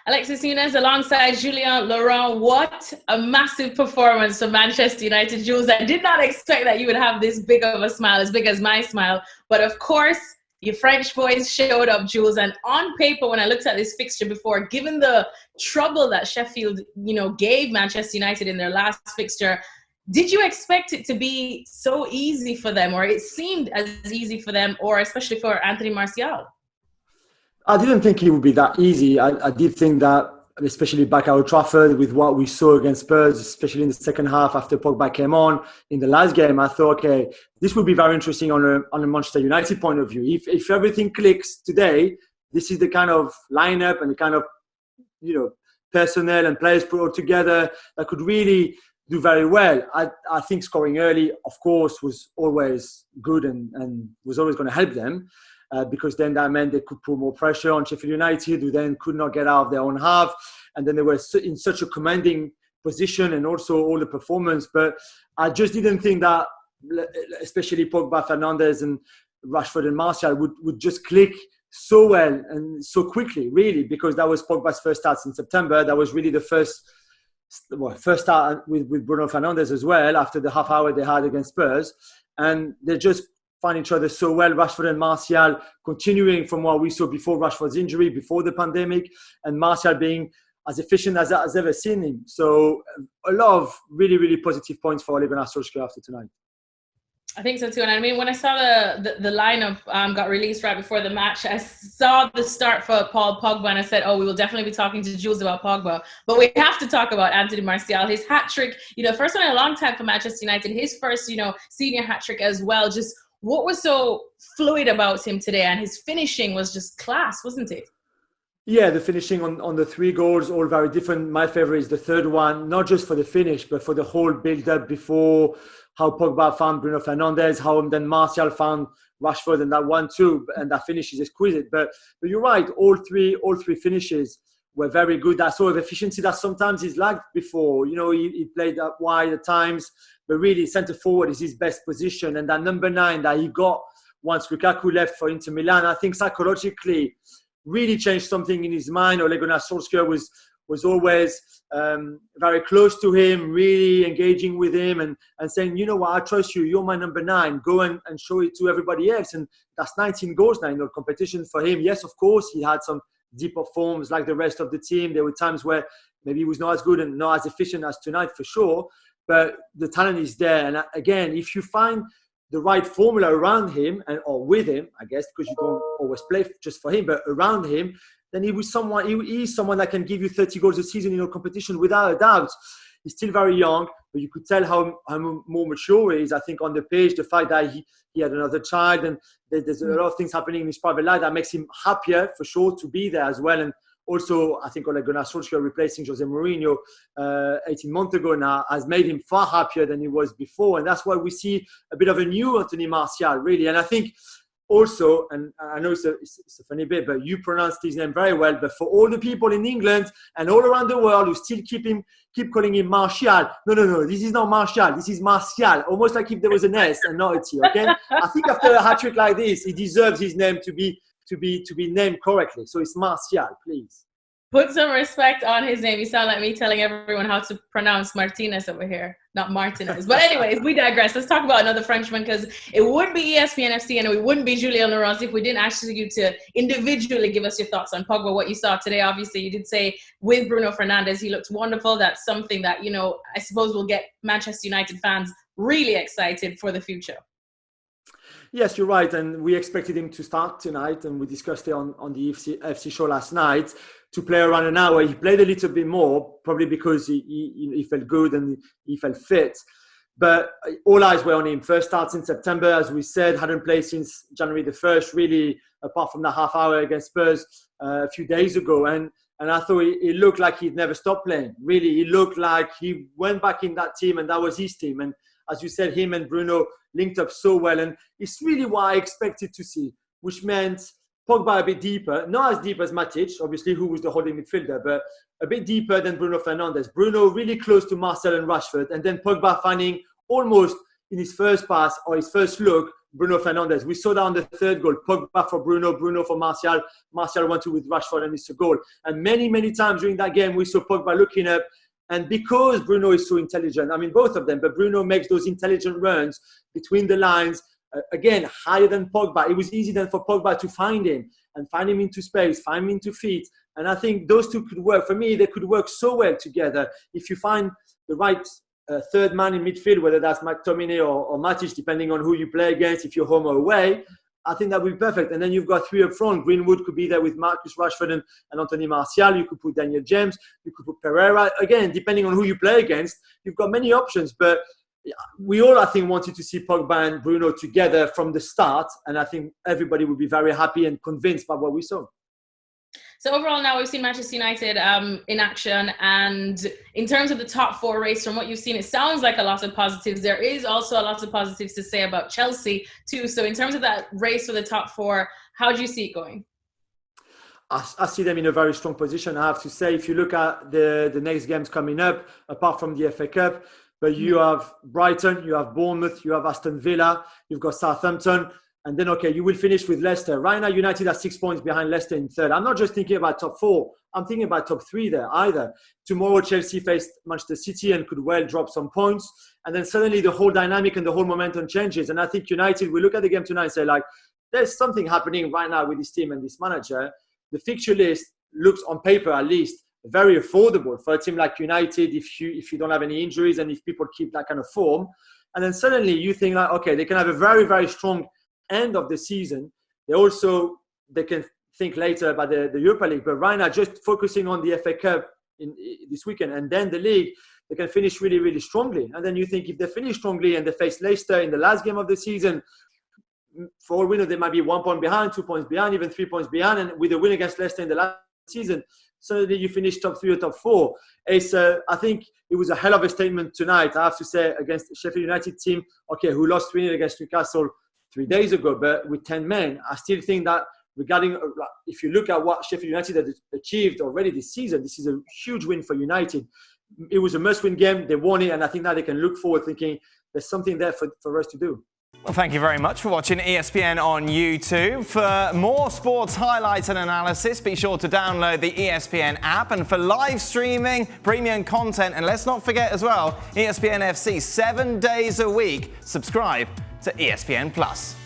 Alexis Nunes alongside Julien, what a massive performance for Manchester United. Jules, I did not expect that you would have this big of a smile, as big as my smile. But of course, your French boys showed up, Jules. And on paper, when I looked at this fixture before, given the trouble that Sheffield, gave Manchester United in their last fixture, did you expect it to be so easy for them, or it seemed as easy for them, or especially for Anthony Martial? I didn't think it would be that easy. I did think that, especially back at Old Trafford, with what we saw against Spurs, especially in the second half after Pogba came on in the last game, I thought, okay, this will be very interesting on a Manchester United point of view. If everything clicks today, this is the kind of lineup and the kind of personnel and players put all together that could really do very well. I think scoring early, of course, was always good and was always going to help them. Because then that meant they could put more pressure on Sheffield United, who then could not get out of their own half. And then they were in such a commanding position and also all the performance. But I just didn't think that, especially Pogba, Fernandes and Rashford and Martial would just click so well and so quickly, really, because that was Pogba's first start in September. That was really the first start with Bruno Fernandes as well, after the half hour they had against Spurs. And they just find each other so well. Rashford and Martial continuing from what we saw before Rashford's injury, before the pandemic, and Martial being as efficient as I've ever seen him. So a lot of really, really positive points for Ole Gunnar Solskjaer after tonight. I think so too. And I mean, when I saw the lineup got released right before the match, I saw the start for Paul Pogba and I said, we will definitely be talking to Jules about Pogba. But we have to talk about Anthony Martial, his hat-trick, first one in a long time for Manchester United, his first, senior hat-trick as well. Just what was so fluid about him today? And his finishing was just class, wasn't it? Yeah, the finishing on the 3 goals, all very different. My favorite is the third one, not just for the finish, but for the whole build-up before, how Pogba found Bruno Fernandes, how then Martial found Rashford, and that one too, and that finish is exquisite. But you're right, all three finishes were very good. That sort of efficiency that sometimes is lacked before. He played up wide at times, but really centre forward is his best position. And that number 9 that he got once Lukaku left for Inter Milan, I think psychologically really changed something in his mind. Ole Gunnar Solskjaer was always very close to him, really engaging with him and saying, you know what, I trust you. You're my number 9. Go and show it to everybody else. And that's 19 goals now in the competition for him. Yes, of course, he had some deeper forms like the rest of the team. There were times where maybe he was not as good and not as efficient as tonight for sure. But the talent is there. And again, if you find the right formula around him or with him, I guess, because you don't always play just for him, but around him, then he is someone that can give you 30 goals a season in a competition without a doubt. He's still very young, but you could tell how more mature he is. I think on the pitch, the fact that he had another child and there's a lot of things happening in his private life that makes him happier for sure to be there as well. And also, I think Ole Gunnar Solskjaer replacing Jose Mourinho 18 months ago now has made him far happier than he was before. And that's why we see a bit of a new Anthony Martial, really. And I think also, and I know it's a funny bit, but you pronounced his name very well. But for all the people in England and all around the world who still keep calling him Martial, no, this is not Martial, this is Martial. Almost like if there was an S and not a T. Okay, I think after a hat-trick like this, he deserves his name to be named correctly. So it's Martial, please. Put some respect on his name. You sound like me telling everyone how to pronounce Martinez over here, not Martinez. But anyways, we digress. Let's talk about another Frenchman, because it wouldn't be ESPN FC and it wouldn't be Julien if we didn't ask you to individually give us your thoughts on Pogba, what you saw today. Obviously, you did say with Bruno Fernandes, he looked wonderful. That's something that, I suppose will get Manchester United fans really excited for the future. Yes, you're right. And we expected him to start tonight, and we discussed it on the FC show last night, to play around an hour. He played a little bit more, probably because he felt good and he felt fit. But all eyes were on him. First starts in September, as we said, hadn't played since January the 1st, really, apart from the half hour against Spurs a few days ago. And I thought it looked like he'd never stopped playing. Really, he looked like he went back in that team and that was his team. And as you said, him and Bruno linked up so well. And it's really what I expected to see, which meant Pogba a bit deeper, not as deep as Matic, obviously, who was the holding midfielder, but a bit deeper than Bruno Fernandes. Bruno really close to Marcel and Rashford, and then Pogba finding almost in his first pass or his first look Bruno Fernandes. We saw that on the third goal. Pogba for Bruno, Bruno for Martial. Martial 1-2 with Rashford and it's a goal. And many, many times during that game, we saw Pogba looking up. And because Bruno is so intelligent, I mean, both of them, but Bruno makes those intelligent runs between the lines, again, higher than Pogba. It was easy then for Pogba to find him and find him into space, find him into feet. And I think those two could work. For me, they could work so well together. If you find the right third man in midfield, whether that's McTominay or Matic, depending on who you play against, if you're home or away, I think that would be perfect. And then you've got three up front. Greenwood could be there with Marcus Rashford and Anthony Martial. You could put Daniel James. You could put Pereira. Again, depending on who you play against, you've got many options. But we all, I think, wanted to see Pogba and Bruno together from the start. And I think everybody would be very happy and convinced by what we saw. So overall now we've seen Manchester United in action, and in terms of the top four race, from what you've seen, it sounds like a lot of positives. There is also a lot of positives to say about Chelsea too. So in terms of that race for the top four, how do you see it going? I see them in a very strong position. I have to say, if you look at the next games coming up, apart from the FA Cup, but you have Brighton, you have Bournemouth, you have Aston Villa, you've got Southampton. And then, okay, you will finish with Leicester. Right now, United are 6 points behind Leicester in third. I'm not just thinking about top four. I'm thinking about top three there either. Tomorrow, Chelsea faced Manchester City and could well drop some points. And then suddenly the whole dynamic and the whole momentum changes. And I think United, we look at the game tonight and say, like, there's something happening right now with this team and this manager. The fixture list looks, on paper at least, very affordable for a team like United if you don't have any injuries and if people keep that kind of form. And then suddenly you think, like, okay, they can have a very, very strong end of the season. They can think later about the Europa League, but right now just focusing on the FA Cup this weekend and then the league, they can finish really, really strongly. And then you think if they finish strongly and they face Leicester in the last game of the season, for all we know, they might be 1 point behind, 2 points behind, even 3 points behind. And with a win against Leicester in the last season, suddenly you finish top three or top four. I think it was a hell of a statement tonight, I have to say, against the Sheffield United team, okay, who lost 3-0 against Newcastle 3 days ago, but with 10 men. I still think that regarding, if you look at what Sheffield United had achieved already this season, this is a huge win for United. It was a must-win game. They won it, and I think now they can look forward thinking there's something there for us to do. Well, thank you very much for watching ESPN on YouTube. For more sports highlights and analysis, be sure to download the ESPN app. And for live streaming, premium content, and let's not forget as well, ESPN FC 7 days a week. Subscribe to ESPN+.